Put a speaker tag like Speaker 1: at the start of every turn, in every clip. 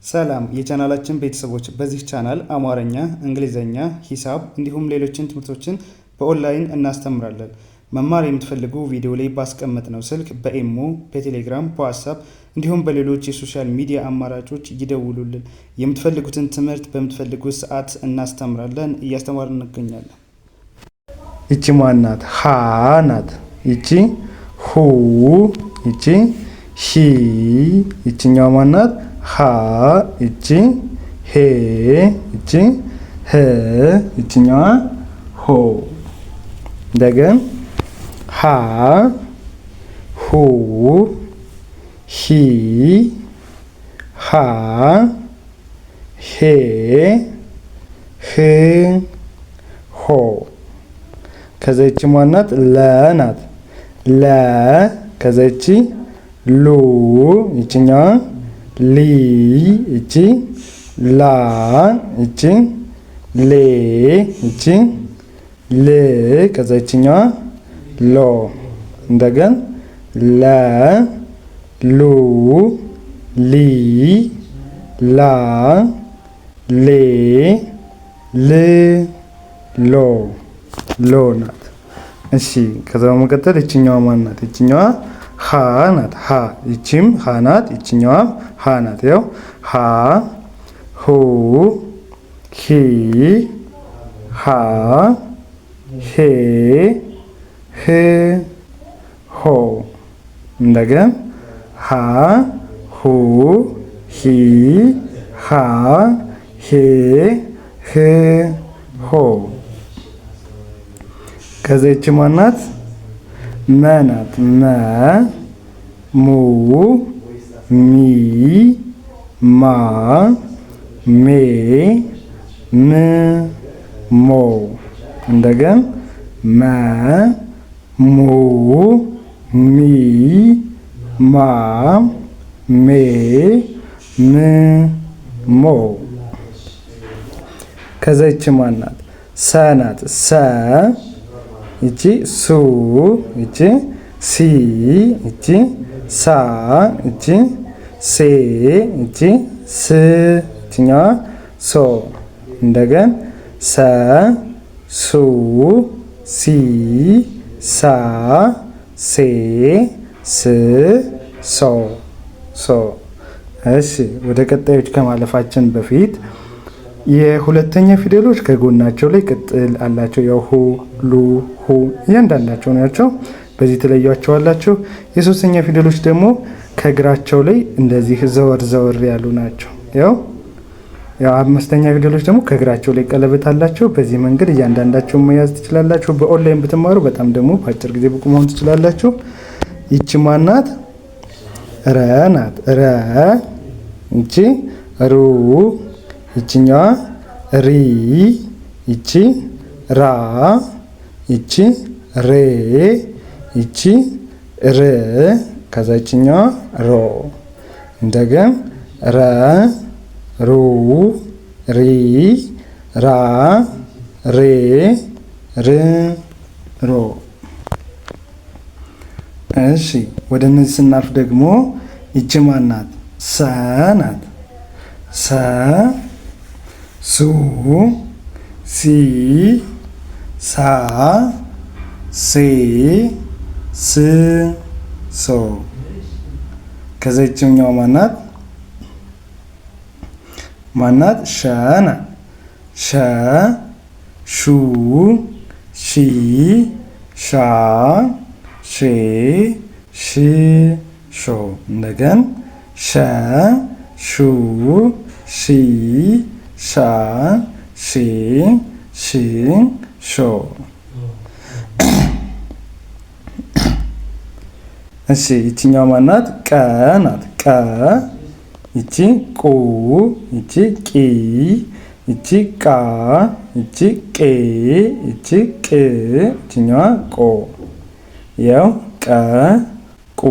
Speaker 1: ሰላም የቻናላችን ቤተሰቦች፣ በዚህ ቻናል አማርኛ፣ እንግሊዘኛ፣ ሂሳብ እንዲሁም ሌሎችን ትምህርቶችን በኦንላይን እናስተምራለን። መማር የምትፈልጉ ቪዲዮ ላይ ባስቀመጥነው ስልክ በኢሞ፣ በቴሌግራም፣ በዋትስአፕ እንዲሁም በሌሎች የሶሻል ሚዲያ አማራጮች ይደውሉልን። የምትፈልጉትን ትምህርት በምትፈልጉት ሰዓት እናስተምራለን፣ እያስተማርን እንገኛለን።
Speaker 2: ይቺ ማናት? ሀ ናት። ይቺ ሁ፣ ይቺ ሂ፣ ይቺኛው ማናት? ሀ፣ ይቺ ሄ፣ ይቺ ህ፣ ይቺኛዋ ሆ። እንደገን ሀ፣ ሁ፣ ሂ፣ ሃ፣ ሄ፣ ህ፣ ሆ። ከዛ ይቺ ማናት? ለ ናት። ለ፣ ከዛ ይቺ ሉ፣ ይቺኛዋ ሊ፣ ይቺ ላ፣ ይቺ ሌ፣ ይቺ ል፣ ከዛ ይቺኛዋ ሎ። እንደገን ለ፣ ሉ፣ ሊ፣ ላ፣ ሌ፣ ል፣ ሎ። ሎ ናት። እሺ ከዛ በመቀጠል ይቺኛዋ ማን ናት? ይቺኛዋ ሀ ናት። ሀ፣ ይቺም ሀ ናት። ይቺኛዋም ሀ ናት። ያው ሀ፣ ሁ፣ ሂ፣ ሃ፣ ሄ፣ ህ፣ ሆ። እንደገን ሀ፣ ሁ፣ ሂ፣ ሃ፣ ሄ፣ ህ፣ ሆ። ከዛ ይቺ ማናት? መ ናት። መ፣ ሙ፣ ሚ፣ ማ፣ ሜ፣ ም፣ ሞ። እንደገን መ፣ ሙ፣ ሚ፣ ማ፣ ሜ፣ ም፣ ሞ። ከዛ ይቺ ማናት? ሰ ናት። ሰ፣ ይቺ ሱ፣ ይቺ ሲ፣ ይቺ ሳ፣ ይቺ ሴ፣ ይቺ ስ፣ ይቺኛዋ ሶ። እንደገን ሰ፣ ሱ፣ ሲ፣ ሳ፣ ሴ፣ ስ፣ ሶ፣ ሶ። እሺ ወደ ቀጣዮች ከማለፋችን በፊት የሁለተኛ ፊደሎች ከጎናቸው ላይ ቅጥል አላቸው። ያው ሁ፣ ሉ፣ ሁ እያንዳንዳቸው ናቸው። በዚህ ትለያቸዋላችሁ። የሶስተኛ ፊደሎች ደግሞ ከእግራቸው ላይ እንደዚህ ዘወር ዘወር ያሉ ናቸው። ያው አምስተኛ ፊደሎች ደግሞ ከእግራቸው ላይ ቀለበት አላቸው። በዚህ መንገድ እያንዳንዳቸውን መያዝ ትችላላችሁ። በኦንላይን ብትማሩ በጣም ደግሞ በአጭር ጊዜ ብቁ መሆን ትችላላችሁ። ይቺ ማናት? ረ ናት። ረ፣ ይቺ ሩ፣ ይቺኛዋ ሪ፣ ይቺ ራ፣ ይቺ ሬ፣ ይቺ ር፣ ከዛ ይቺኛዋ ሮ። እንደገን ረ፣ ሩ፣ ሪ፣ ራ፣ ሬ፣ ር፣ ሮ። እሺ ወደ እነዚህ ስናልፍ ደግሞ ይቺ ማናት? ሰ ናት። ሰ፣ ሱ፣ ሲ፣ ሳ፣ ሴ፣ ስ፣ ሶ። ከዛ ይቺኛዋ ማናት? ማናት? ሸ ናት። ሸ፣ ሹ፣ ሺ፣ ሻ፣ ሼ፣ ሽ፣ ሾ። እንደገን ሸ፣ ሹ፣ ሺ፣ ሻ፣ ሼ፣ ሽ፣ ሾ። እሺ ይቺኛው ማናት? ቀ ናት። ቀ፣ ይቺ ቁ፣ ይቺ ቂ፣ ይቺ ቃ፣ ይቺ ቄ፣ ይቺ ቅ፣ ይቺኛዋ ቆ። ያው ቀ፣ ቁ፣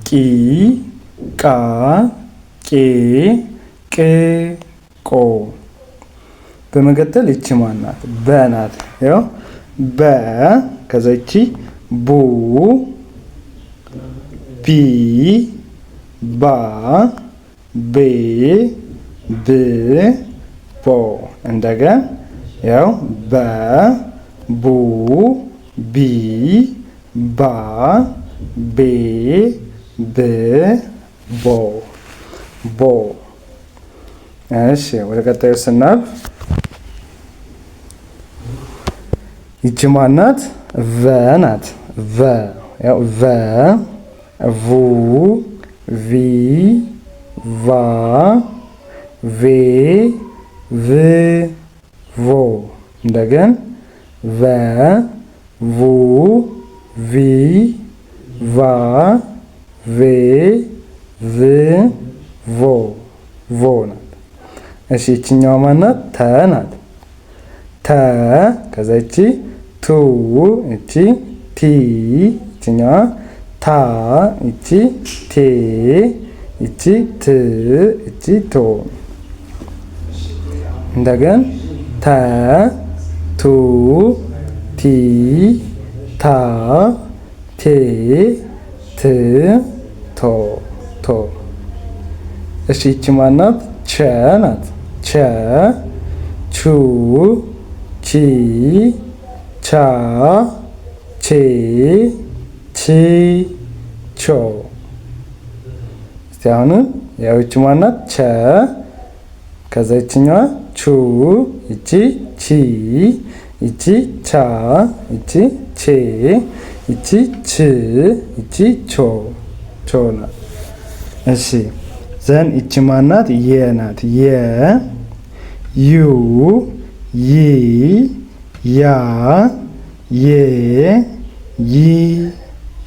Speaker 2: ቂ፣ ቃ፣ ቄ፣ ቅ፣ ቆ። በመቀጠል ይቺ ማናት? በ ናት። ያው በ፣ ከዛ ይቺ ቡ፣ ቢ፣ ባ፣ ቤ ብ ቦ እንደገን ያው በ ቡ ቢ ባ ቤ ብ ቦ ቦ። እሺ ወደ ቀጣዩ ስናልፍ ይቺ ማናት? ቨ ናት። ቨ ያው ቨ ቡ ቪ ቫ ቬ ቭ ቮ እንደገን ቨ ቡ ቪ ቫ ቬ ቭ ቮ ቮ ናት። እሺ ይችኛዋ ማናት? ተ ናት። ተ ከዛ ይቺ ቱ ይቺ ቲ ይችኛዋ ታ ይቺ ቴ ይቺ ት ይቺ ቶ እንደገን ተ ቱ ቲ ታ ቴ ት ቶ ቶ። እሺ ይቺ ማናት? ቸ ናት። ቸ ቹ ቺ ቻ ቼ ቺ ቾ። እስቲ አሁንም ያው ይቺ ማናት? ቸ ከዛ ይችኛዋ ቹ ይቺ ቺ ይቺ ቻ ይቺ ቼ ይቺ ች ይቺ ቾ ቾ ናት። እሺ ዘን ይቺ ማናት? የ ናት። የ ዩ ይ ያ የ ይ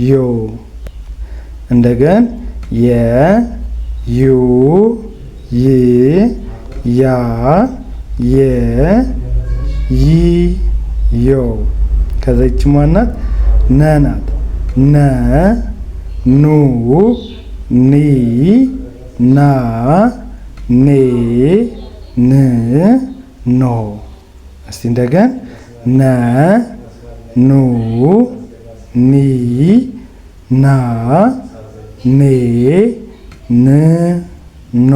Speaker 2: ዮ እንደገን የ ዩ ይ ያ የ ይ ዮ ከዛ ይቺ ማናት? ነ ናት። ነ ኑ ኒ ና ኔ ን ኖ። እስቲ እንደገን ነ ኑ ኒ ና ኔ ን ኖ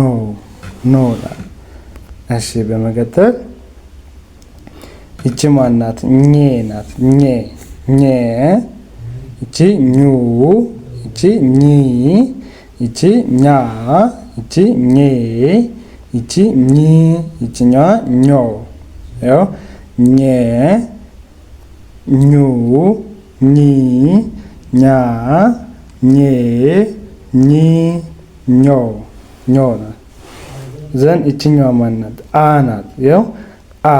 Speaker 2: ኖ። እሺ በመቀጠል ይቺ ማናት? ኘ ናት። ኘ ኘ ይቺ ኙ ይቺ ኚ ይቺ ኛ ይቺ ኘ ይቺ ኝ ይቺኛዋ ኞ ያው ኘ ኙ ኚ ኛ ኘ ኚ ኞ ኞ ናት። ዘን ይቺኛዋ ማናት? አ ናት። ያው አ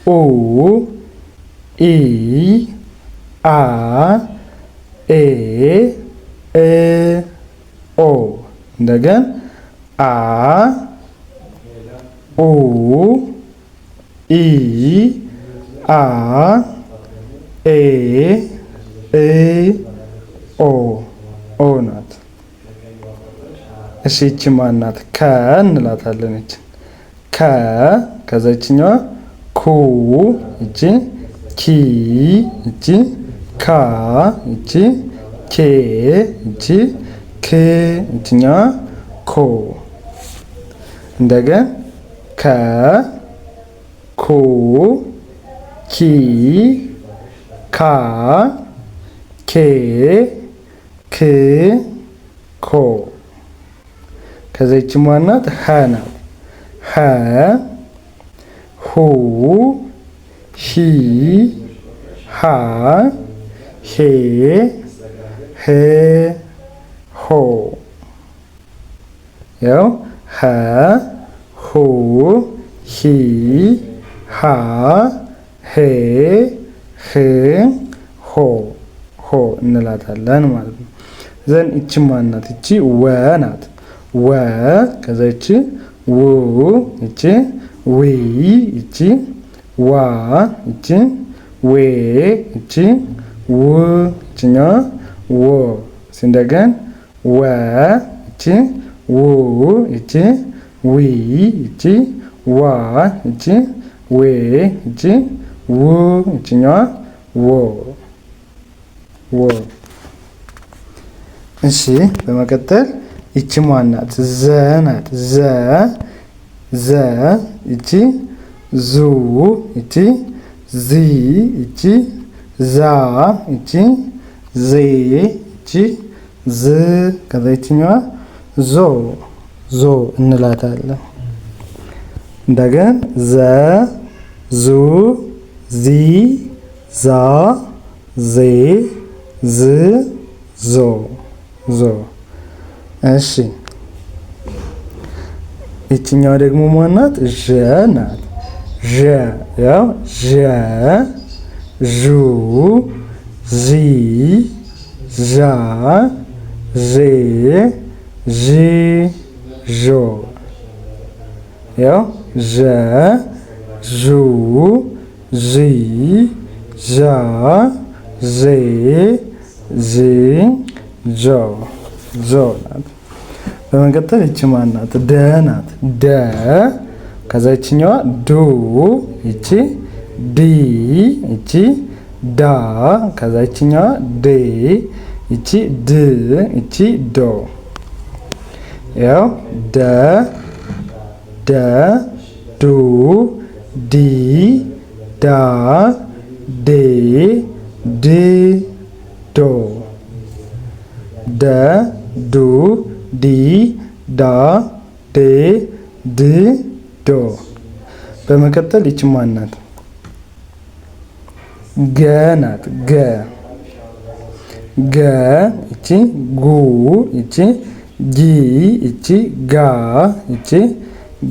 Speaker 2: ኡ ኢ አ ኤ እ ኦ እንደገን አ ኡ ኢ አ ኤ እ ኦ ኦ ናት። እሺ ይቺ ማናት? ከ እንላታለን። እቺ ከ ከዛ ይችኛዋ ኩ እቺ ኪ እቺ ካ እቺ ኬ እቺ ክ እቺኛዋ ኮ እንደገን ከ ኩ ኪ ካ ኬ ክ ኮ ከዛ ይቺ ማናት? ሀ ናት። ሀ ሁ ሂ ሃ ሄ ህ ሆ ያው ሀ ሁ ሂ ሃ ሄ ህ ሆ ሆ እንላታለን ማለት ነው። ዘን ይቺ ማናት? ይቺ ወ ናት። ወ ከዛ ይቺ ው ይቺ ዊ ይቺ ዋ ይቺ ዌ ይቺ ው ይቺኛዋ ወ እንደገን ወ ይቺ ው ይቺ ዊ ይቺ ዋ ይቺ ዌ ይቺ ው ይቺኛዋ ወ ወ። እሺ በመቀጠል ይቺ ማናት? ዘ ናት። ዘ ይቺ ዙ ይቺ ዚ ይቺ ዛ ይቺ ዜ ይቺ ዝ ከዛ ይችኛዋ ዞ እንላታለን። እንደገን ዘ ዙ ዚ ዛ ዜ ዝ ዞ። እሺ ይችኛዋ ደግሞ ማናት? ዠ ናት። ያው ዠ ዡ ዢ ዣ ዤ ዢ ዦ። ያው ዠ ዡ ዢ ዣ ዤ ዢ ጆ ናት። በመቀጠል ይቺ ማናት? ደ ናት። ደ ከዛ ይችኛዋ ዱ ይቺ ዲ ይቺ ዳ ከዛ ይችኛዋ ዴ ይቺ ድ ይቺ ዶ። ያው ደ ዱ ዲ ዳ ዴ ድ ዶ። ደ ዱ ዲ ዳ ዴ ድ ዶ። በመቀጠል ይቺ ማናት? ገ ናት። ገ ይቺ ጉ ይቺ ጊ ይቺ ጋ ይቺ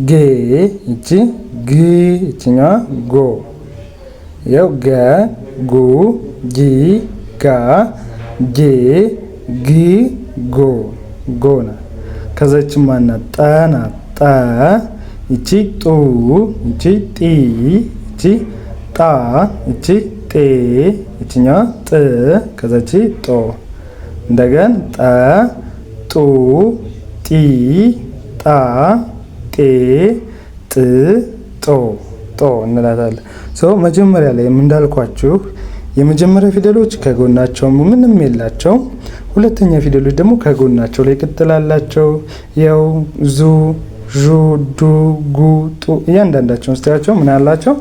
Speaker 2: ጌ ይቺ ግ ይቺኛዋ ጎ። ያው ገ ጉ ጊ ጋ ጌ ግ ጎ ናት። ከዛ ይቺ ማናት? ጠ ናት። ጠ ይቺ ጡ ይቺ ጢ ይቺ ጣ ይቺ ጤ ይቺኛዋ ጥ ከዛ ይቺ ጦ። እንደገን ጠ ጡ ጢ ጣ ጤ ጥ ጦ እንላታለን። መጀመሪያ ላይ እንዳልኳችሁ የመጀመሪያ ፊደሎች ከጎናቸው ምንም የላቸው። ሁለተኛ ፊደሎች ደግሞ ከጎናቸው ላይ ቅጥል አላቸው። ያው ዙ ዡ ዱ ጉ ጡ እያንዳንዳቸውን ስታያቸው ምን አላቸው?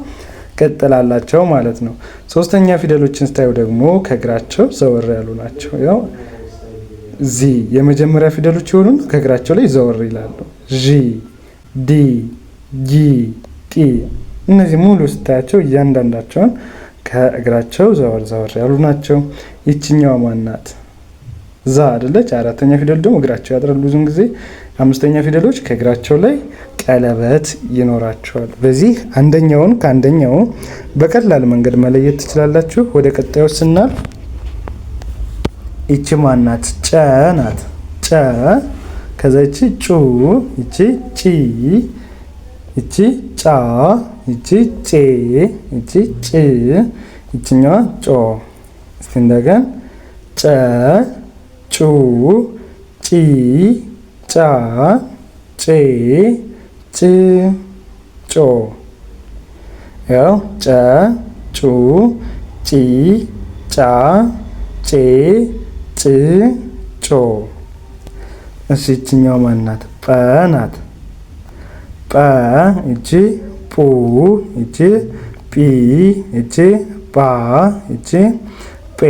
Speaker 2: ቅጥል አላቸው ማለት ነው። ሶስተኛ ፊደሎችን ስታዩ ደግሞ ከእግራቸው ዘወር ያሉ ናቸው። ያው ዚ የመጀመሪያ ፊደሎች የሆኑ ከእግራቸው ላይ ዘወር ይላሉ። ዢ ዲ ጂ ጢ እነዚህ ሙሉ ስታያቸው እያንዳንዳቸውን ከእግራቸው ዘወር ያሉ ናቸው። ይችኛዋ ማናት? ዛ አይደለች። አራተኛ ፊደል ደግሞ እግራቸው ያጥራሉ ብዙን ጊዜ። አምስተኛ ፊደሎች ከእግራቸው ላይ ቀለበት ይኖራቸዋል። በዚህ አንደኛውን ከአንደኛው በቀላል መንገድ መለየት ትችላላችሁ። ወደ ቀጣዩ ስናልፍ ይቺ ማናት? ጨ ናት። ጨ ከዛ ይቺ ጩ ይቺ ጪ ይቺ ጫ ይቺ ጬ ይቺ ጭ ይቺኛዋ ጮ። እስቲ እንደገን ጨ ጩ ጪ ጫ ጬ ጭ ጮ። ያው ጨ ጩ ጪ ጫ ጬ ጭ ጮ። እሺ ይቺኛው ማናት? ጰ ናት። ጰ ይቺ ፑ ይቺ ጲ ይቺ ጳ ይቺ ጴ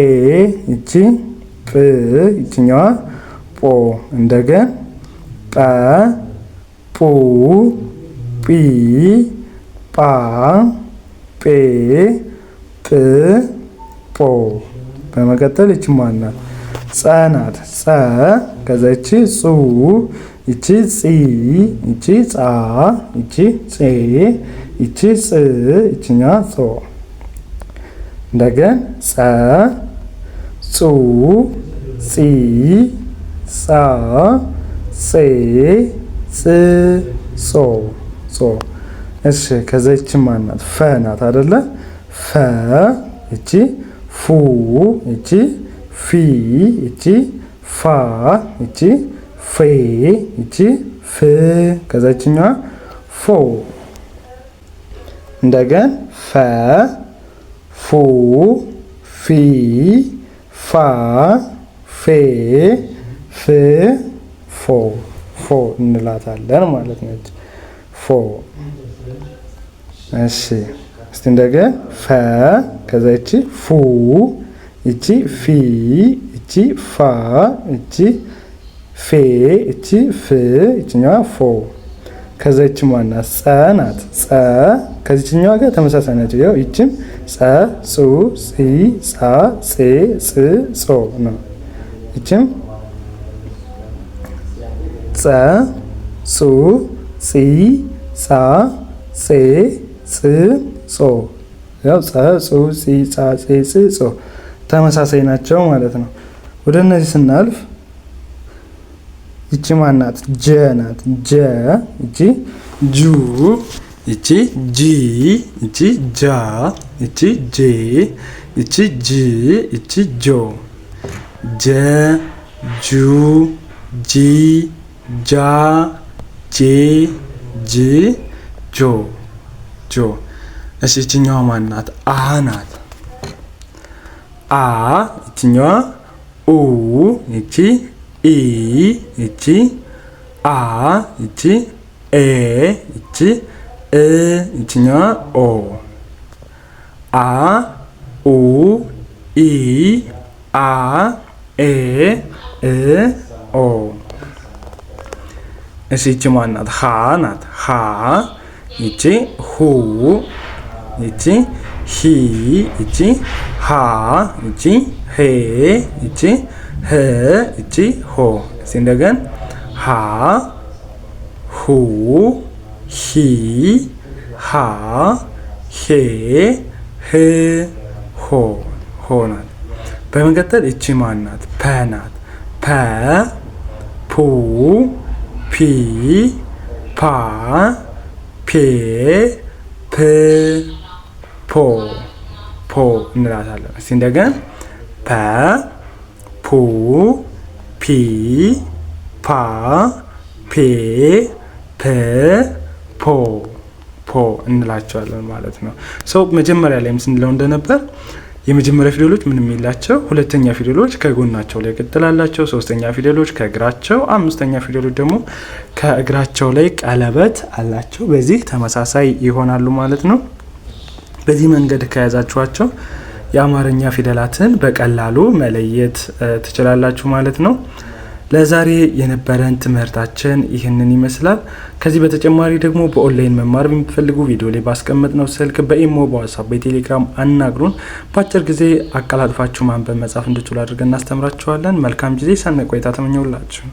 Speaker 2: ይቺ ጵ ይቺኛዋ ጶ። እንደገን ጰ ፑ ጲ ጳ ጴ ጵ ጶ። በመቀጠል ይቺ ማናት? ጸ ናት። ጸ ከዛ ይቺ ጹ ይቺ ጺ ይቺ ጻ ይቺ ጼ ይቺ ጽ ይቺኛዋ ጾ። እንደገን ጸ ጹ ጺ ጻ ጼ ጽ ጾ። እሺ ከዛ ይቺ ማናት? ፈ ናት አይደለ? ፈ ይቺ ፉ ይቺ ፊ ይቺ ፋ ይቺ ፌ ይቺ ፍ ከዛ ይቺኛዋ ፎ። እንደገን ፈ ፉ ፊ ፋ ፌ ፍ ፎ። ፎ እንላታለን ማለት ነው። ፎ። እሺ እስቲ እንደገና ፈ ከዛ እቺ ፉ እቺ ፊ እቺ ፋ እቺ ፌ እቺ ፍ እቺኛዋ ፎ። ከዛ እቺ ማናት ጸ ናት። ጸ ከዚህኛዋ ጋር ተመሳሳይ ናቸው። ያው እቺም ጸ ጹ ጺ ጻ ጼ ጽ ጾ ነው። እቺም ጸ ጹ ጺ ጻ ጼ ጽ ጾ። ያው ጸ ጹ ጺ ጻ ጼ ጽ ጾ ተመሳሳይ ናቸው ማለት ነው። ወደ እነዚህ ስናልፍ እቺ ማናት ጀ ናት። ጀ እቺ ጁ እቺ ጂ እቺ ጃ እቺ ጄ እቺ ጂ እቺ ጆ። ጀ ጁ ጂ ጃ ጄ ጂ ጆ ጆ። እሺ እቺኛዋ ማናት አ ናት። አ እቺኛዋ ኡ እቺ ኢ እቺ አ እቺ ኤ እቺ እ እቺኛዋ ኦ። አ ኡ ኢ አ ኤ እ ኦ። እሺ እቺ ማናት ሃ ናት። ሃ እቺ ሁ እቺ ሂ እቺ ሃ እቺ ሄ እቺ ህ እቺ ሆ። እስቲ እንደገና ሃ ሁ ሂ ሃ ሄ ህ ሆ ሆ ናት። በመቀጠል እቺ ማናት ፐ ናት። ፐ ፑ ፒ ፓ ፔ ፕ ፖ ፖ እንላታለን። እስቲ እንደገና ፐ ፑ ፒ ፓ ፔ ፕ ፖ ፖ እንላቸዋለን ማለት ነው። ሰው መጀመሪያ ላይ ስንለው እንደነበር የመጀመሪያ ፊደሎች ምንም የላቸው፣ ሁለተኛ ፊደሎች ከጎናቸው ላይ ቅጥል አላቸው፣ ሶስተኛ ፊደሎች ከእግራቸው፣ አምስተኛ ፊደሎች ደግሞ ከእግራቸው ላይ ቀለበት አላቸው። በዚህ ተመሳሳይ ይሆናሉ ማለት ነው። በዚህ መንገድ ከያዛችኋቸው የአማርኛ ፊደላትን በቀላሉ መለየት ትችላላችሁ ማለት ነው። ለዛሬ የነበረን ትምህርታችን ይህንን ይመስላል። ከዚህ በተጨማሪ ደግሞ በኦንላይን መማር በምትፈልጉ ቪዲዮ ላይ ባስቀመጥነው ስልክ በኢሞ፣ በዋትስአፕ፣ በቴሌግራም አናግሩን። በአጭር ጊዜ አቀላጥፋችሁ ማንበብ መጻፍ እንድትችሉ አድርገን እናስተምራችኋለን። መልካም ጊዜ፣ ሰናይ ቆይታ ተመኘውላችሁ።